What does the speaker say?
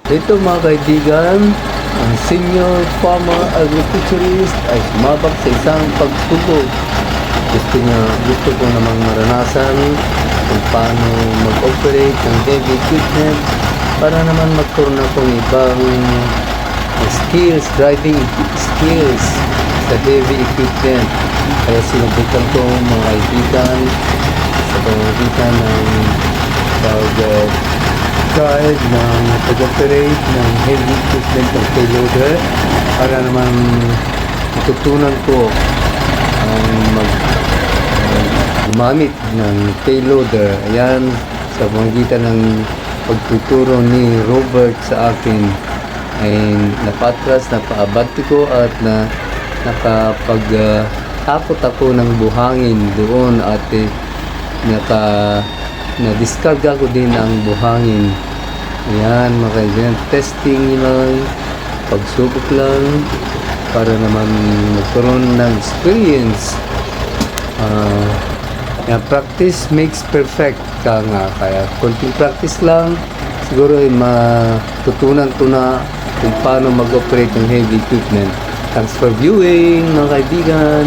Ito mga kaibigan, ang senior farmer agriculturist ay sumabak sa isang pagsubok. Gusto ko namang maranasan kung paano mag-operate ng heavy equipment para naman magkaroon akong ibang skills, driving skills sa heavy equipment. Kaya sinubukan ko mga kaibigan sa pamamagitan ng pag-drive ng pag-operate ng heavy equipment ng payloader para naman matutunan ko ang gumamit ng payloader. Ayan, sa pamamagitan ng pagtuturo ni Robert sa akin ay napatras, napaabante ko at nakapag-hakot ako ng buhangin doon at na-discarga ko din ang buhangin. Ayan mga kaibigan, testing lang, pagsubok lang para naman magkaroon ng experience. Practice makes perfect ka nga, kaya konting practice lang siguro ay matutunan ko na kung paano mag-operate ng heavy equipment. Thanks for viewing mga kaibigan.